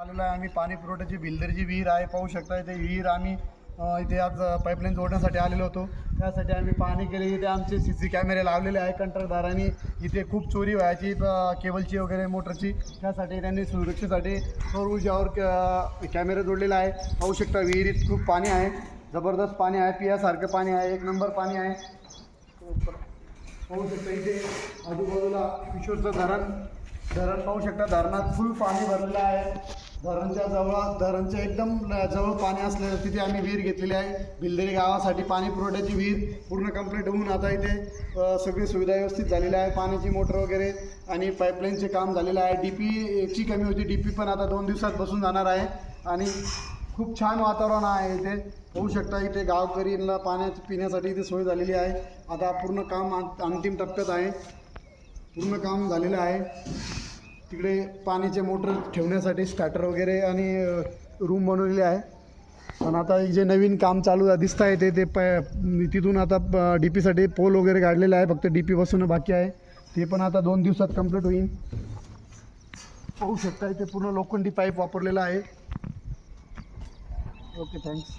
आलेलो आहे आम्ही पाणी पुरवठ्याची बिल्डरची विहीर आहे, पाहू शकता इथे विहीर आम्ही इथे आज पाईपलाईन जोडण्यासाठी आलेलो होतो. त्यासाठी आम्ही पाहणी केली. इथे आमचे CC कॅमेरे लावलेले आहे कंत्राटदारांनी. इथे खूप चोरी व्हायची केबलची वगैरे मोटरची, त्यासाठी त्यांनी सुरक्षेसाठी सौर ऊर्जावर कॅमेरे जोडलेला आहे. पाहू शकता विहिरीत खूप पाणी आहे, जबरदस्त पाणी आहे, पियासारखं पाणी आहे, 1 नंबर पाणी आहे. पाहू शकता इथे आजूबाजूला किशोरचं धरण पाहू शकता. धरणात फुल पाणी भरलेलं आहे. धरणच्या एकदम जवळ पाणी असलेलं तिथे आम्ही विहीर घेतलेली आहे. बिल्दरी गावासाठी पाणी पुरवठ्याची विहीर पूर्ण कंप्लीट होऊन आता इथे सगळी सुविधा व्यवस्थित झालेली आहे. पाण्याची मोटर वगैरे आणि पाईपलाईनचे काम झालेलं आहे. DPची कमी होती, DP पण आता 2 दिवसात बसून जाणार आहे. आणि खूप छान वातावरण आहे इथे. होऊ शकता इथे गावकरींना पिण्यासाठी इथे सोय झालेली आहे. आता पूर्ण काम अंतिम टप्प्यात आहे, पूर्ण काम झालेलं आहे. तिकडे पाण्याचे मोटर ठेवण्यासाठी स्टार्टर वगैरे आणि रूम बनवलेले आहे. पण आता जे नवीन काम चालू दिसत आहे ते तिथून आता DPसाठी पोल वगैरे काढलेला आहे. फक्त DP बसवणं बाकी आहे, ते पण आता 2 दिवसात कंप्लीट होईल. पाहू शकता इथे पूर्ण लोखंडी पाईप वापरलेला आहे. Okay, thanks.